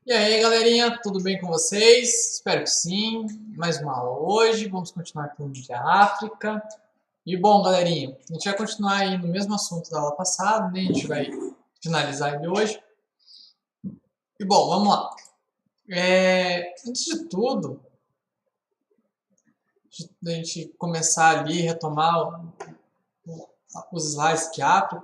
E aí, galerinha, tudo bem com vocês? Espero que sim. Mais uma aula hoje. Vamos continuar falando de África. E bom, galerinha, a gente vai continuar aí no mesmo assunto da aula passada, né? A gente vai finalizar ele hoje. E bom, vamos lá. Antes de tudo, a gente começar ali, retomar os slides de África.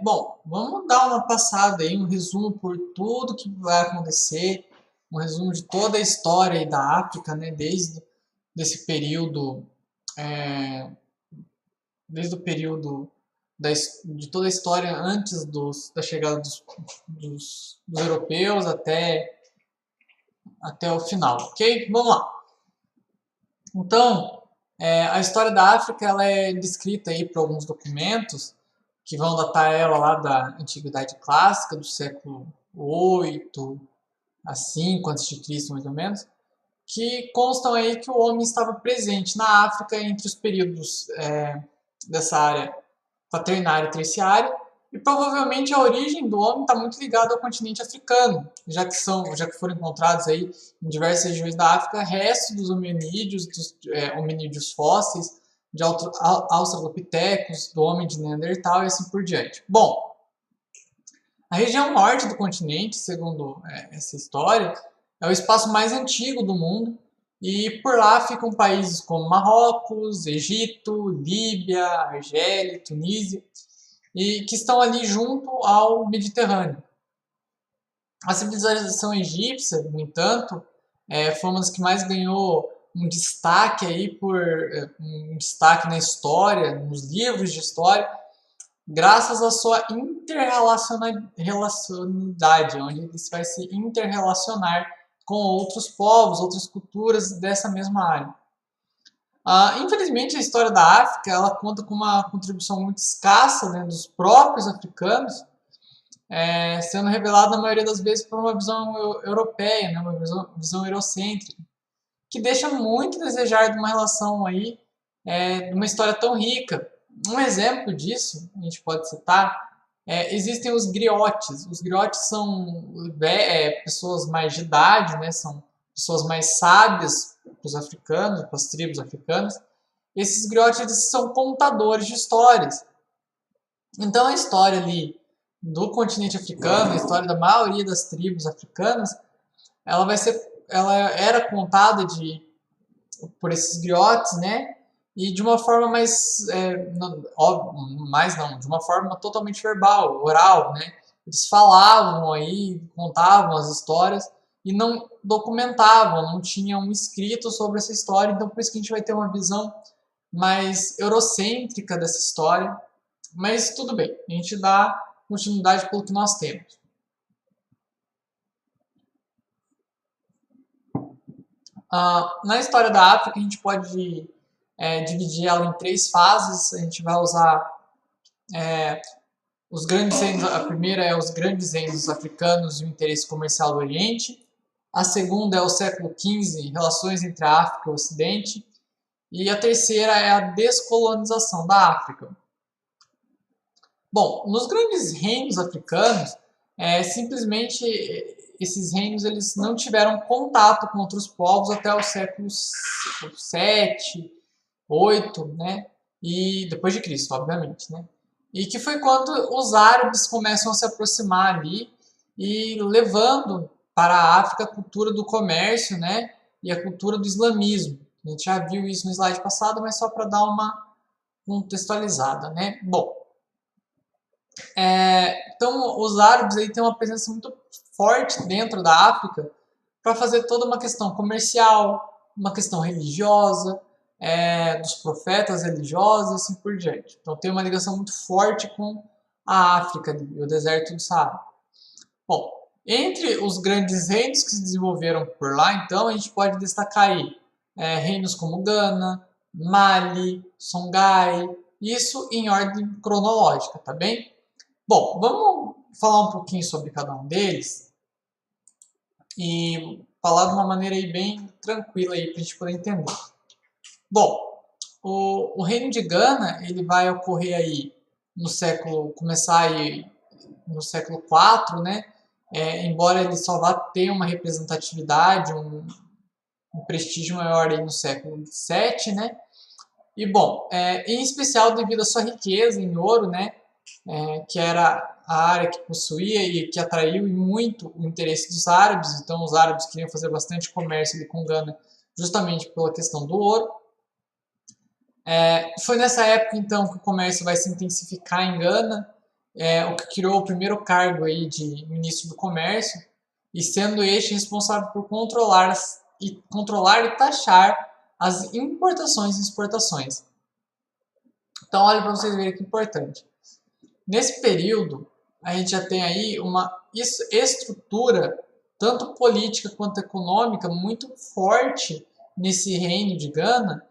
Bom, vamos dar uma passada aí, um resumo por tudo que vai acontecer, um resumo de toda a história aí da África, né, desse período, é, desde o período de toda a história antes da chegada dos europeus até o final, ok? Vamos lá. Então, a história da África ela é descrita aí por alguns documentos que vão datar ela lá da Antiguidade Clássica, do século 8 a 5 a.C., mais ou menos, que constam aí que o homem estava presente na África entre os períodos dessa área quaternária e terciária, e provavelmente a origem do homem está muito ligada ao continente africano, já que foram encontrados aí em diversas regiões da África restos dos hominídeos, hominídeos fósseis, de australopitecos, do homem de Neandertal e assim por diante. Bom, a região norte do continente, segundo essa história, é o espaço mais antigo do mundo e por lá ficam países como Marrocos, Egito, Líbia, Argélia, Tunísia, e que estão ali junto ao Mediterrâneo. A civilização egípcia, no entanto, foi uma das que mais ganhou um destaque aí um destaque na história, nos livros de história, graças à sua interrelacionalidade, onde ele vai se interrelacionar com outros povos, outras culturas dessa mesma área. Infelizmente, a história da África ela conta com uma contribuição muito escassa, né, dos próprios africanos, sendo revelada na maioria das vezes por uma visão europeia, né, uma visão eurocêntrica, que deixa muito a desejar de uma relação aí, de uma história tão rica. Um exemplo disso, a gente pode citar, existem os griotes. Os griotes são pessoas mais de idade, né, são pessoas mais sábias para os africanos, para as tribos africanas. Esses griotes eles são contadores de histórias. Então a história ali do continente africano, a história da maioria das tribos africanas, ela era contada por esses griotes, né? E de uma forma de uma forma totalmente verbal, oral, né? Eles falavam aí, contavam as histórias e não documentavam, não tinham um escrito sobre essa história, então por isso que a gente vai ter uma visão mais eurocêntrica dessa história, mas tudo bem, a gente dá continuidade pelo que nós temos. Na história da África, a gente pode dividir ela em 3 fases. A gente vai usar os grandes reinos. A primeira é os grandes reinos africanos e o interesse comercial do Oriente. A segunda é o século XV, relações entre a África e o Ocidente. E a terceira é a descolonização da África. Bom, nos grandes reinos africanos, simplesmente esses reinos eles não tiveram contato com outros povos até o século 7, 8, né? E depois de Cristo, obviamente, né? E que foi quando os árabes começam a se aproximar ali e levando para a África a cultura do comércio, né? E a cultura do islamismo. A gente já viu isso no slide passado, mas só para dar uma contextualizada, né? Bom, então os árabes aí têm uma presença muito forte dentro da África para fazer toda uma questão comercial, uma questão religiosa, dos profetas religiosos e assim por diante. Então tem uma ligação muito forte com a África e o deserto do Saara. Bom, entre os grandes reinos que se desenvolveram por lá, então, a gente pode destacar aí reinos como Gana, Mali, Songhai, isso em ordem cronológica, tá bem? Bom, vamos falar um pouquinho sobre cada um deles e falar de uma maneira aí bem tranquila aí para a gente poder entender. Bom, o reino de Gana ele vai ocorrer aí começar aí no século IV, né? embora ele só vá ter uma representatividade, um prestígio maior aí no século VII, né? E bom, em especial devido à sua riqueza em ouro, né? Que era a área que possuía e que atraiu muito o interesse dos árabes. Então os árabes queriam fazer bastante comércio ali com Gana justamente pela questão do ouro. Foi nessa época então que o comércio vai se intensificar em Gana, o que criou o primeiro cargo aí de ministro do comércio, e sendo este responsável por controlar e taxar as importações e exportações. Então olha para vocês verem que importante. Nesse período, a gente já tem aí uma estrutura, tanto política quanto econômica, muito forte nesse reino de Gana,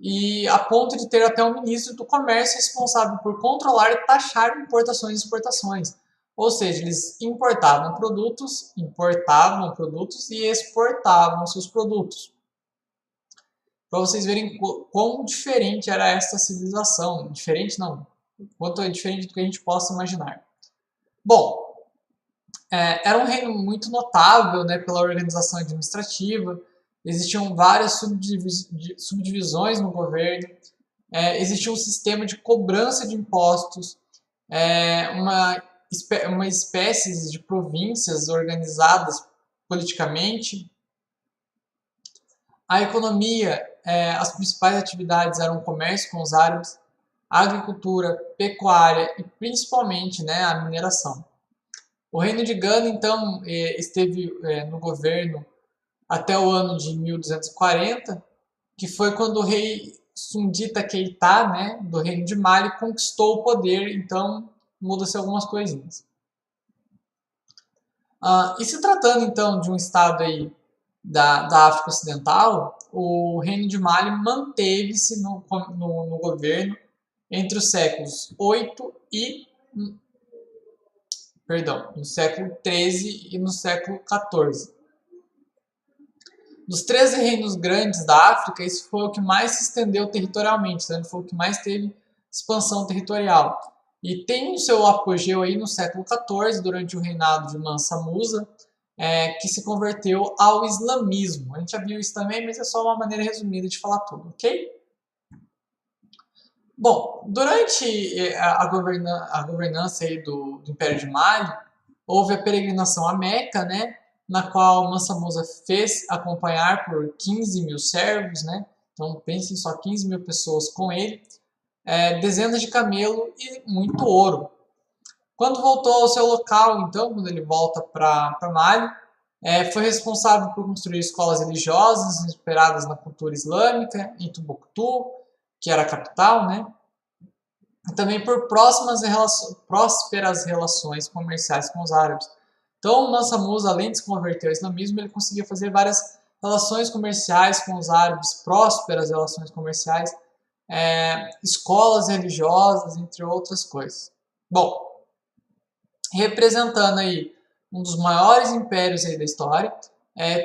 e a ponto de ter até um ministro do comércio responsável por controlar e taxar importações e exportações. Ou seja, eles importavam produtos e exportavam seus produtos. Para vocês verem quão diferente era essa civilização. Diferente não, quanto é diferente do que a gente possa imaginar. Bom, era um reino muito notável, né, pela organização administrativa. Existiam várias subdivisões no governo. Existia um sistema de cobrança de impostos, uma espécie de províncias organizadas politicamente. A economia, as principais atividades eram o comércio com os árabes, a agricultura, pecuária e principalmente, né, a mineração. O reino de Gana, então, esteve no governo até o ano de 1240, que foi quando o rei Sundita Keita, né, do reino de Mali, conquistou o poder. Então muda-se algumas coisinhas. E se tratando então de um estado aí da África Ocidental, o reino de Mali manteve-se no governo entre os séculos 8 e no século 13 e no século 14. Dos 13 reinos grandes da África, esse foi o que mais se estendeu territorialmente, né? Foi o que mais teve expansão territorial. E tem o seu apogeu aí no século 14, durante o reinado de Mansa Musa, que se converteu ao islamismo. A gente já viu isso também, mas é só uma maneira resumida de falar tudo, ok? Bom, durante a governança aí do Império de Mali, houve a peregrinação a Meca, né, na qual Mansa Musa fez acompanhar por 15 mil servos, né, então pensem só 15 mil pessoas com ele, dezenas de camelo e muito ouro. Quando voltou ao seu local, então, quando ele volta para Mali, foi responsável por construir escolas religiosas inspiradas na cultura islâmica em Timbuktu, que era a capital, né? E também por prósperas relações comerciais com os árabes. Então, Mansa Musa, além de se converter ao islamismo, ele conseguia fazer várias relações comerciais com os árabes, prósperas relações comerciais, escolas religiosas, entre outras coisas. Bom, representando aí um dos maiores impérios aí da história,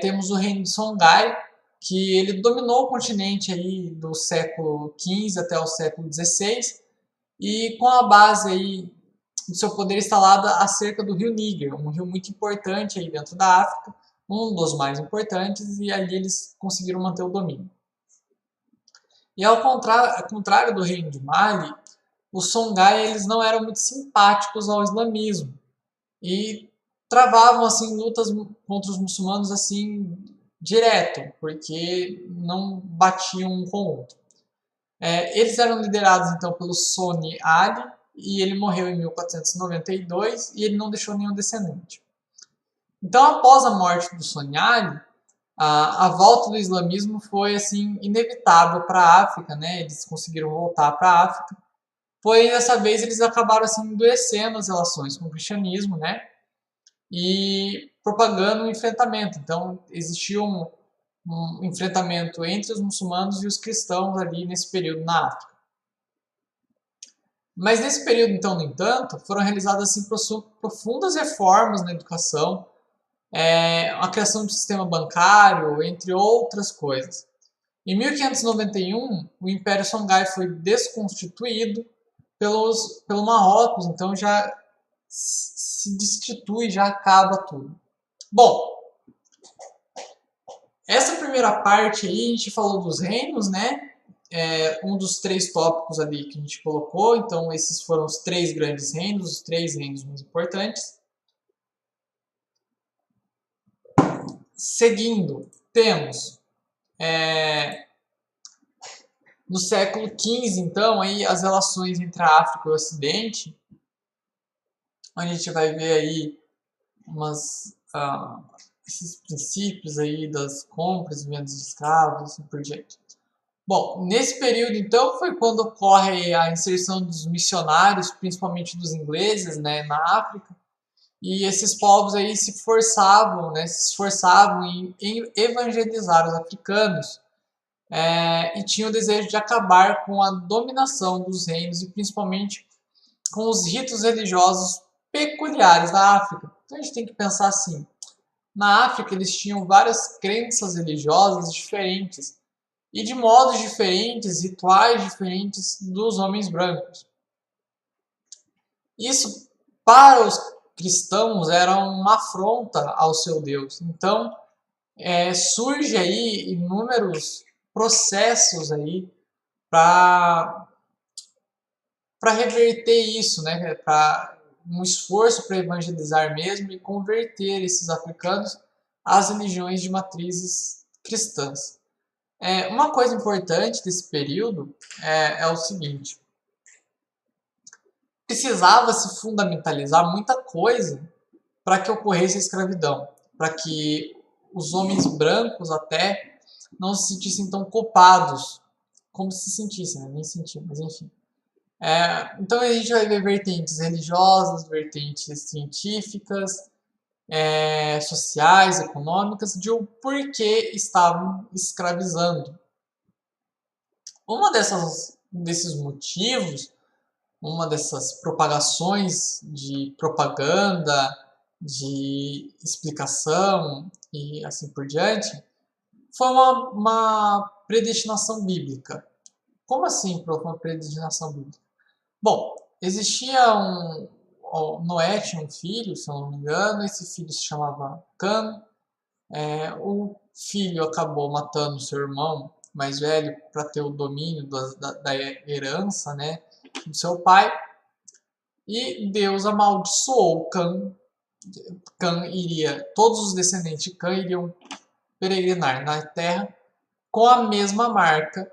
temos o reino de Songhai, que ele dominou o continente aí do século XV até o século XVI, e com a base aí do seu poder instalada acerca do rio Níger, um rio muito importante aí dentro da África, um dos mais importantes, e ali eles conseguiram manter o domínio. E ao contrário do reino de Mali, os Songhai eles não eram muito simpáticos ao islamismo e travavam assim lutas contra os muçulmanos assim direto, porque não batiam um com o outro. Eles eram liderados então pelo Soni Ali, e ele morreu em 1492 e ele não deixou nenhum descendente. Então, após a morte do Soni Ali, a volta do islamismo foi assim inevitável para a África, né? Eles conseguiram voltar para a África. Porém, dessa vez eles acabaram assim endurecendo as relações com o cristianismo, né? E propagando um enfrentamento. Então, existia um enfrentamento entre os muçulmanos e os cristãos ali nesse período na África. Mas nesse período, então, no entanto, foram realizadas assim, profundas reformas na educação, a criação de um sistema bancário, entre outras coisas. Em 1591, o Império Songhai foi desconstituído pelo Marrocos, então já se destitui, já acaba tudo. Bom, essa primeira parte aí a gente falou dos reinos, né? Um dos 3 tópicos ali que a gente colocou, então esses foram os 3 grandes reinos, os 3 reinos mais importantes. Seguindo, temos no século XV, então, aí, as relações entre a África e o Ocidente, onde a gente vai ver aí esses princípios aí das compras e vendas de escravos e assim por diante. Bom, nesse período, então, foi quando ocorre a inserção dos missionários, principalmente dos ingleses, né, na África, e esses povos aí se esforçavam em evangelizar os africanos, e tinham o desejo de acabar com a dominação dos reinos e principalmente com os ritos religiosos peculiares da África. Então a gente tem que pensar assim, na África eles tinham várias crenças religiosas diferentes e de modos diferentes, rituais diferentes dos homens brancos. Isso, para os cristãos, era uma afronta ao seu Deus. Então, surge aí inúmeros processos aí para reverter isso, né? Para um esforço para evangelizar mesmo e converter esses africanos às religiões de matrizes cristãs. Uma coisa importante desse período é o seguinte: precisava se fundamentalizar muita coisa para que ocorresse a escravidão, para que os homens brancos até não se sentissem tão culpados como se sentissem, né? Nem sentiam, mas enfim. Então a gente vai ver vertentes religiosas, vertentes científicas, sociais, econômicas, de o porquê estavam escravizando. Desses motivos, uma dessas propagações de propaganda, de explicação e assim por diante, foi uma predestinação bíblica. Como assim uma predestinação bíblica? Bom, existia Noé tinha um filho, se eu não me engano, esse filho se chamava Cã. O filho acabou matando seu irmão mais velho para ter o domínio da herança, né, do seu pai. E Deus amaldiçoou Cã. Todos os descendentes de Cã iriam peregrinar na terra com a mesma marca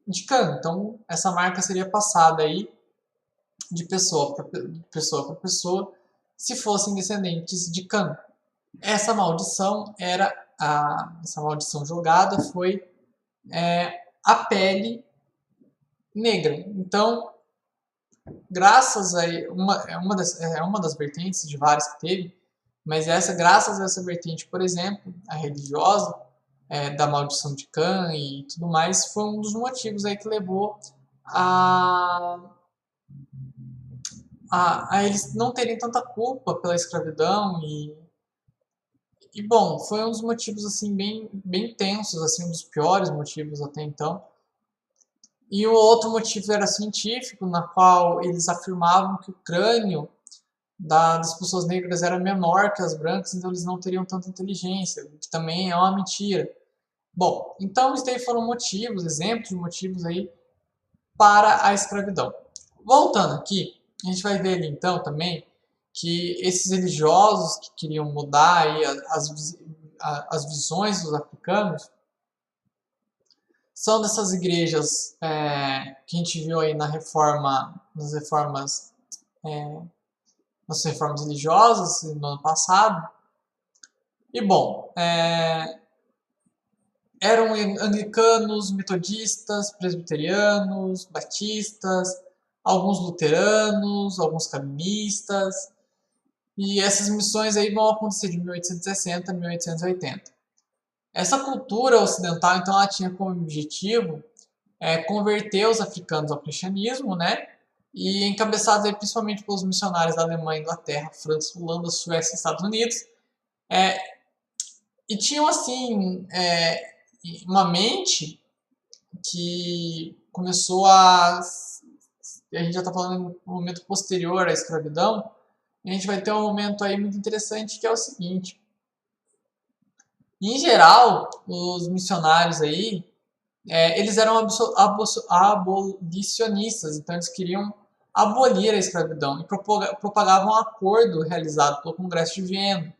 de Cã. Então, essa marca seria passada aí de pessoa para pessoa, se fossem descendentes de Cã. Essa maldição jogada foi a pele negra. Então, graças a uma das vertentes de várias que teve, mas graças a essa vertente, por exemplo, a religiosa, da maldição de Cã e tudo mais, foi um dos motivos aí que levou a eles não terem tanta culpa pela escravidão e bom, foi um dos motivos assim bem tensos, assim, um dos piores motivos até então. E o outro motivo era científico, na qual eles afirmavam que o crânio das pessoas negras era menor que as brancas, então eles não teriam tanta inteligência, o que também é uma mentira. Bom, então isso daí foram exemplos de motivos aí para a escravidão. Voltando aqui, a gente vai ver ali então também que esses religiosos que queriam mudar aí as visões dos africanos são dessas igrejas que a gente viu aí nas reformas religiosas no ano passado. E bom, eram anglicanos, metodistas, presbiterianos, batistas, alguns luteranos, alguns calvinistas. E essas missões aí vão acontecer de 1860 a 1880. Essa cultura ocidental, então, ela tinha como objetivo converter os africanos ao cristianismo, né? E encabeçados aí, principalmente pelos missionários da Alemanha, Inglaterra, França, Holanda, Suécia e Estados Unidos. E tinham, assim, uma mente que começou a gente já está falando no momento posterior à escravidão, a gente vai ter um momento aí muito interessante que é o seguinte. Em geral, os missionários aí, eles eram abolicionistas, então eles queriam abolir a escravidão e propagavam um acordo realizado pelo Congresso de Viena.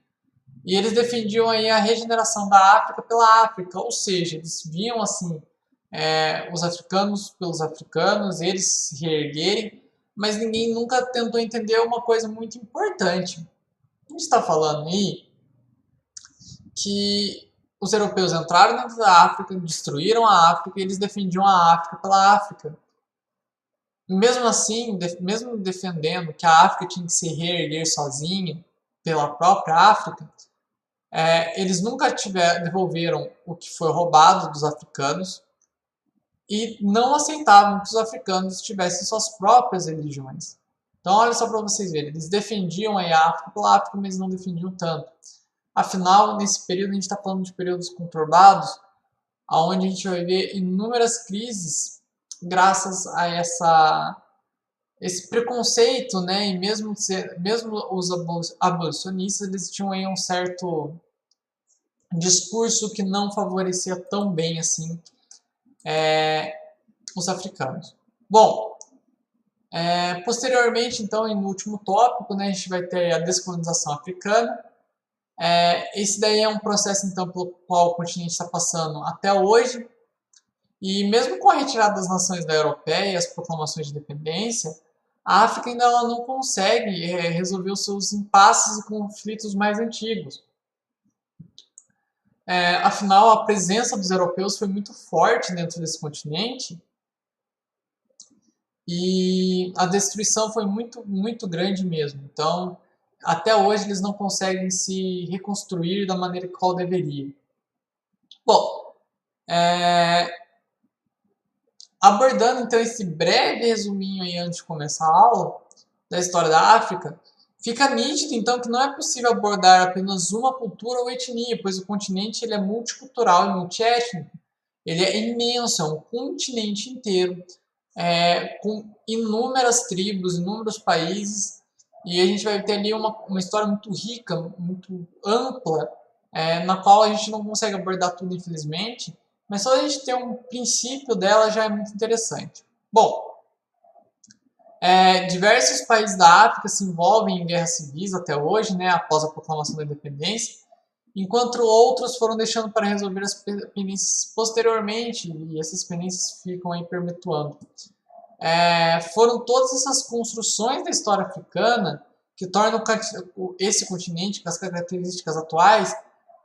E eles defendiam aí a regeneração da África pela África, ou seja, eles viam assim os africanos pelos africanos, eles se reerguerem, mas ninguém nunca tentou entender uma coisa muito importante. A gente está falando aí que os europeus entraram dentro da África, destruíram a África e eles defendiam a África pela África. Mesmo assim, mesmo defendendo que a África tinha que se reerguer sozinha pela própria África, eles nunca devolveram o que foi roubado dos africanos e não aceitavam que os africanos tivessem suas próprias religiões. Então, olha só para vocês verem, eles defendiam a África pela África, mas não defendiam tanto. Afinal, nesse período, a gente está falando de períodos conturbados, onde a gente vai ver inúmeras crises graças a esse preconceito, né? E mesmo os abolicionistas, eles tinham aí um certo discurso que não favorecia tão bem assim os africanos. Bom, posteriormente, então, no último tópico, né, a gente vai ter a descolonização africana. Esse daí é um processo, então, pelo qual o continente está passando até hoje. E mesmo com a retirada das nações da europeia e as proclamações de independência, a África ainda não consegue resolver os seus impasses e conflitos mais antigos. Afinal, a presença dos europeus foi muito forte dentro desse continente e a destruição foi muito, muito grande mesmo. Então, até hoje eles não conseguem se reconstruir da maneira qual deveria. Bom, abordando então esse breve resuminho aí antes de começar a aula da história da África, fica nítido então que não é possível abordar apenas uma cultura ou etnia, pois o continente ele é multicultural e multiétnico. Ele é imenso, é um continente inteiro, com inúmeras tribos, inúmeros países, e a gente vai ter ali uma história muito rica, muito ampla, na qual a gente não consegue abordar tudo, infelizmente, mas só a gente ter um princípio dela já é muito interessante. Bom, diversos países da África se envolvem em guerras civis até hoje, né, após a proclamação da independência, enquanto outros foram deixando para resolver as pendências posteriormente, e essas pendências ficam aí perpetuando. Foram todas essas construções da história africana que tornam esse continente, com as características atuais,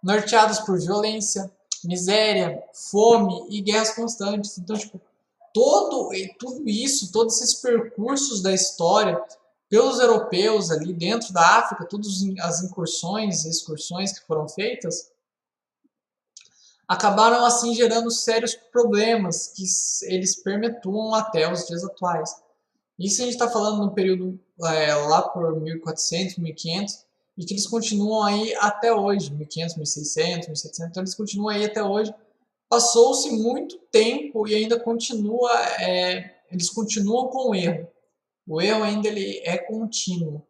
norteados por violência, miséria, fome e guerras constantes. Então, tudo isso, todos esses percursos da história pelos europeus ali dentro da África, todas as incursões e excursões que foram feitas, acabaram assim gerando sérios problemas que eles perpetuam até os dias atuais. Isso a gente está falando no período lá por 1400, 1500, e que eles continuam aí até hoje, 1500, 1600, 1700, então eles continuam aí até hoje. Passou-se muito tempo e ainda eles continuam com o erro. O erro ainda ele é contínuo.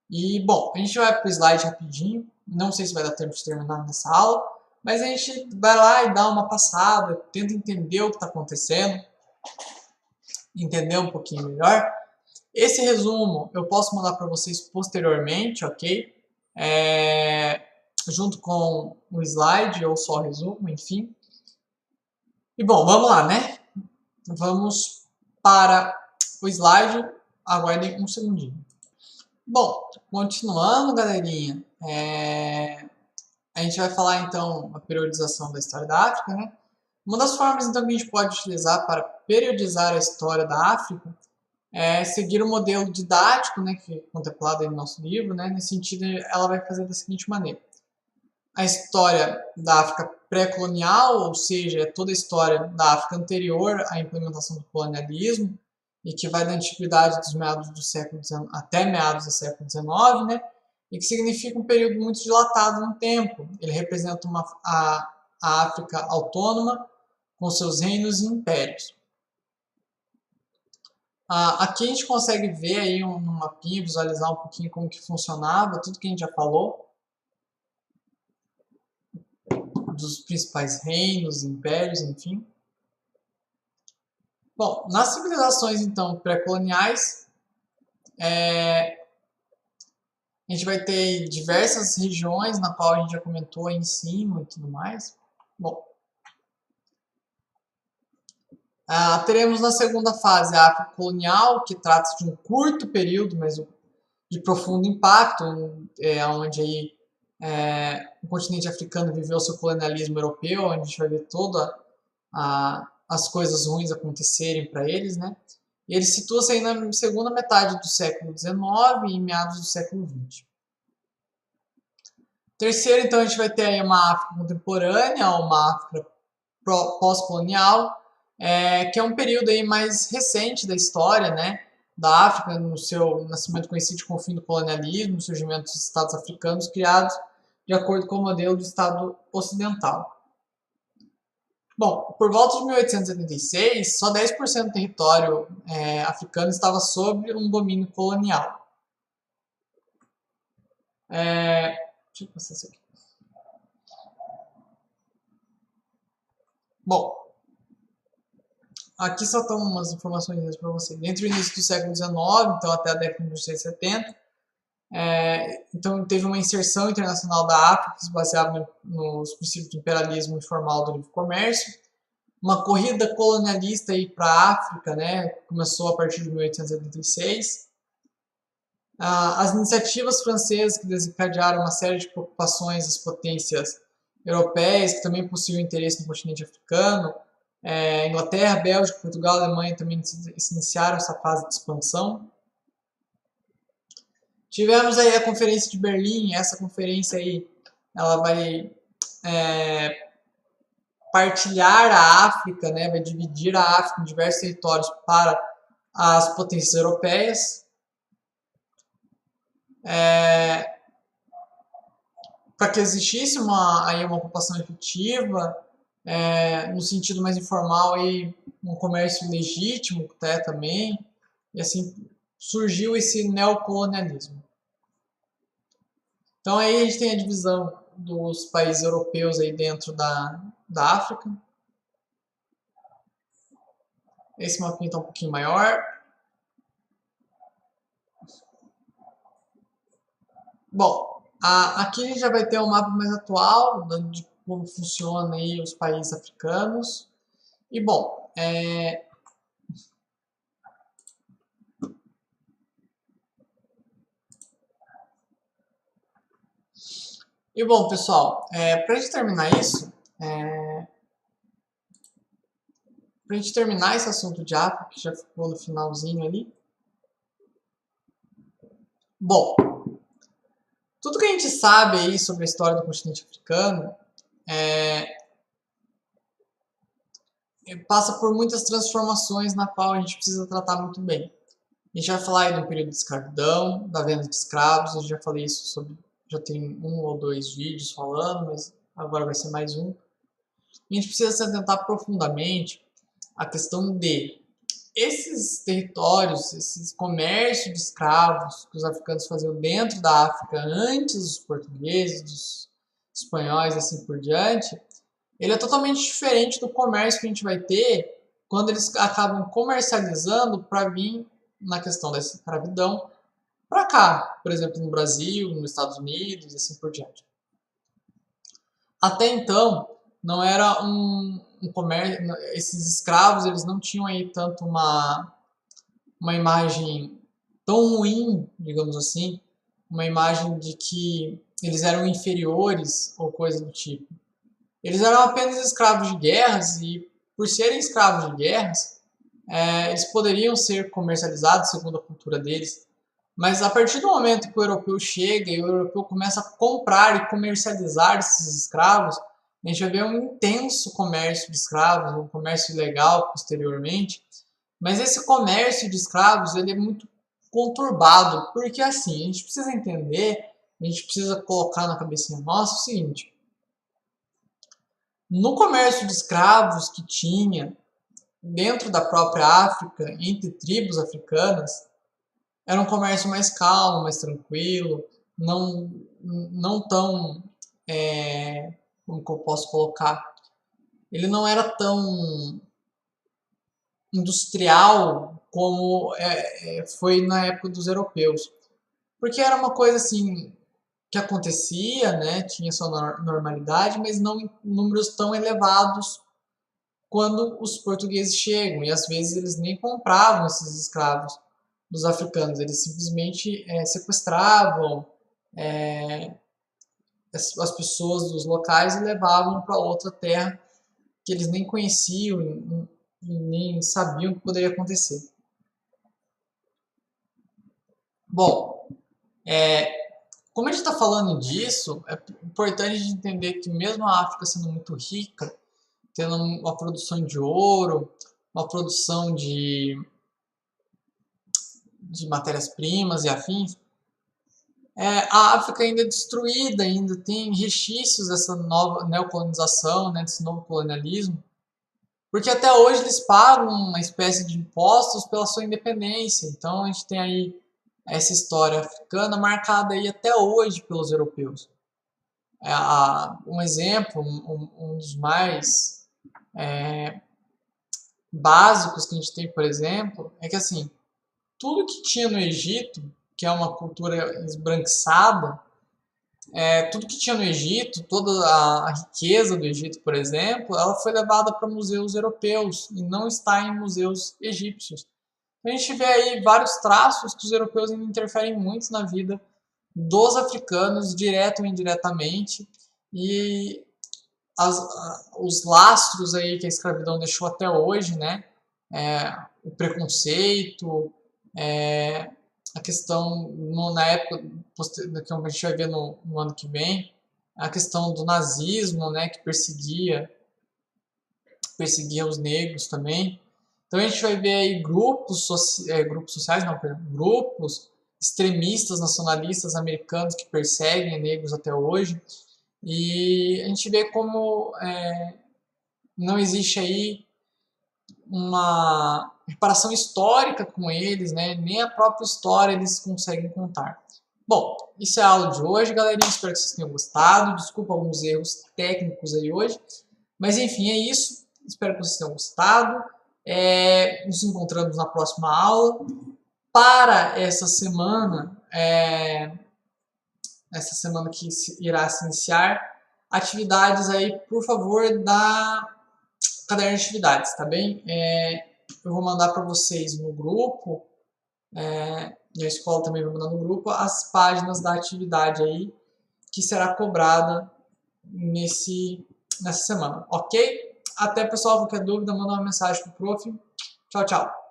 E, bom, a gente vai para o slide rapidinho, não sei se vai dar tempo de terminar nessa aula, mas a gente vai lá e dá uma passada, tenta entender o que está acontecendo, entender um pouquinho melhor. Esse resumo eu posso mandar para vocês posteriormente, ok? Junto com o slide ou só o resumo, enfim. E bom, vamos lá, né? Vamos para o slide. Aguardem um segundinho. Bom, continuando, galerinha, a gente vai falar então a periodização da história da África, né? Uma das formas então que a gente pode utilizar para periodizar a história da África é seguir o modelo didático, né, que é contemplado aí no nosso livro, né? Nesse sentido, ela vai fazer da seguinte maneira: a história da África pré-colonial, ou seja, é toda a história da África anterior à implementação do colonialismo, e que vai da antiguidade dos meados do século XIX até meados do século XIX, né? E que significa um período muito dilatado no tempo. Ele representa a África autônoma, com seus reinos e impérios. Aqui a gente consegue ver aí no mapinha, visualizar um pouquinho como que funcionava, tudo que a gente já falou, dos principais reinos, impérios, enfim. Bom, nas civilizações, então, pré-coloniais, a gente vai ter diversas regiões, na qual a gente já comentou aí em cima e tudo mais. Bom, teremos na segunda fase a África colonial, que trata-se de um curto período, mas de profundo impacto, onde aí, o continente africano viveu seu colonialismo europeu, onde a gente vai ver todas as coisas ruins acontecerem para eles, né? E ele situa-se aí na segunda metade do século XIX e meados do século XX. Terceiro, então, a gente vai ter aí uma África contemporânea, uma África pós-colonial, que é um período aí mais recente da história, né, da África, no seu nascimento coincide com o fim do colonialismo, o surgimento dos estados africanos criados de acordo com o modelo do Estado ocidental. Bom, por volta de 1876, só 10% do território africano estava sob um domínio colonial. Deixa eu passar isso aqui. Bom, aqui só estão umas informações para vocês. Entre o início do século XIX, então até a década de 1970, então teve uma inserção internacional da África que se baseava nos princípios do imperialismo informal do livre comércio. Uma corrida colonialista para a África, né, começou a partir de 1876. As iniciativas francesas que desencadearam uma série de preocupações das potências europeias, que também possuíam interesse no continente africano. Inglaterra, Bélgica, Portugal, Alemanha também se iniciaram essa fase de expansão. Tivemos aí a Conferência de Berlim. Essa conferência aí, ela vai partilhar a África, né, vai dividir a África em diversos territórios para as potências europeias. Para que existisse uma ocupação efetiva, no sentido mais informal, aí, um comércio legítimo também, e assim surgiu esse neocolonialismo. Então aí a gente tem a divisão dos países europeus aí dentro da África. Esse mapinha está um pouquinho maior. Bom, aqui a gente já vai ter um mapa mais atual de como funcionam aí os países africanos. E bom, pessoal, para a gente terminar isso, para a gente terminar esse assunto de África, que já ficou no finalzinho ali. Bom, tudo que a gente sabe aí sobre a história do continente africano passa por muitas transformações na qual a gente precisa tratar muito bem. A gente vai falar aí do período de escravidão, da venda de escravos, eu já falei isso sobre, já tem 1 ou 2 vídeos falando, mas agora vai ser mais um. A gente precisa se atentar profundamente à questão de esses territórios, esse comércio de escravos que os africanos faziam dentro da África antes dos portugueses, dos espanhóis e assim por diante, ele é totalmente diferente do comércio que a gente vai ter quando eles acabam comercializando para vir na questão da escravidão para cá, por exemplo, no Brasil, nos Estados Unidos e assim por diante. Até então, não era um comércio, esses escravos eles não tinham aí tanto uma imagem tão ruim, digamos assim, uma imagem de que eles eram inferiores ou coisa do tipo. Eles eram apenas escravos de guerras e, por serem escravos de guerras, eles poderiam ser comercializados segundo a cultura deles. Mas a partir do momento que o europeu chega e o europeu começa a comprar e comercializar esses escravos, a gente vai ver um intenso comércio de escravos, um comércio ilegal posteriormente. Mas esse comércio de escravos ele é muito conturbado, porque assim, a gente precisa entender, a gente precisa colocar na cabecinha nossa o seguinte: no comércio de escravos que tinha dentro da própria África, entre tribos africanas, era um comércio mais calmo, mais tranquilo, não tão, como que eu posso colocar, ele não era tão industrial como foi na época dos europeus, porque era uma coisa assim que acontecia, né, tinha sua normalidade, mas não em números tão elevados quando os portugueses chegam, e às vezes eles nem compravam esses escravos dos africanos, eles simplesmente sequestravam as pessoas dos locais e levavam para outra terra que eles nem conheciam e nem sabiam o que poderia acontecer. Bom, como a gente está falando disso, é importante a gente entender que mesmo a África sendo muito rica, tendo uma produção de ouro, uma produção de matérias-primas e afins, a África ainda é destruída, ainda tem resquícios dessa nova neocolonização, né, desse novo colonialismo, porque até hoje eles pagam uma espécie de impostos pela sua independência. Então a gente tem aí essa história africana marcada aí até hoje pelos europeus. Um exemplo, um dos mais básicos que a gente tem, por exemplo, é que assim, tudo que tinha no Egito, que é uma cultura esbranquiçada, tudo que tinha no Egito, toda a riqueza do Egito, por exemplo, ela foi levada para museus europeus e não está em museus egípcios. A gente vê aí vários traços que os europeus ainda interferem muito na vida dos africanos, direto ou indiretamente, e os lastros aí que a escravidão deixou até hoje, né? O preconceito, a questão, na época, que a gente vai ver no ano que vem, a questão do nazismo, né, que perseguia os negros também. Então a gente vai ver aí grupos sociais, não, perdão, grupos extremistas nacionalistas americanos que perseguem negros até hoje. E a gente vê como não existe aí uma reparação histórica com eles, né? Nem a própria história eles conseguem contar. Bom, isso é a aula de hoje, galerinha. Espero que vocês tenham gostado. Desculpa alguns erros técnicos aí hoje. Mas enfim, é isso. Espero que vocês tenham gostado. Nos encontramos na próxima aula. Para essa semana que irá se iniciar, atividades aí, por favor, da caderno de atividades, tá bem? Eu vou mandar para vocês no grupo, e a escola também vai mandar no grupo, as páginas da atividade aí, que será cobrada nessa semana, ok? Até, pessoal, qualquer dúvida, manda uma mensagem pro prof. Tchau, tchau.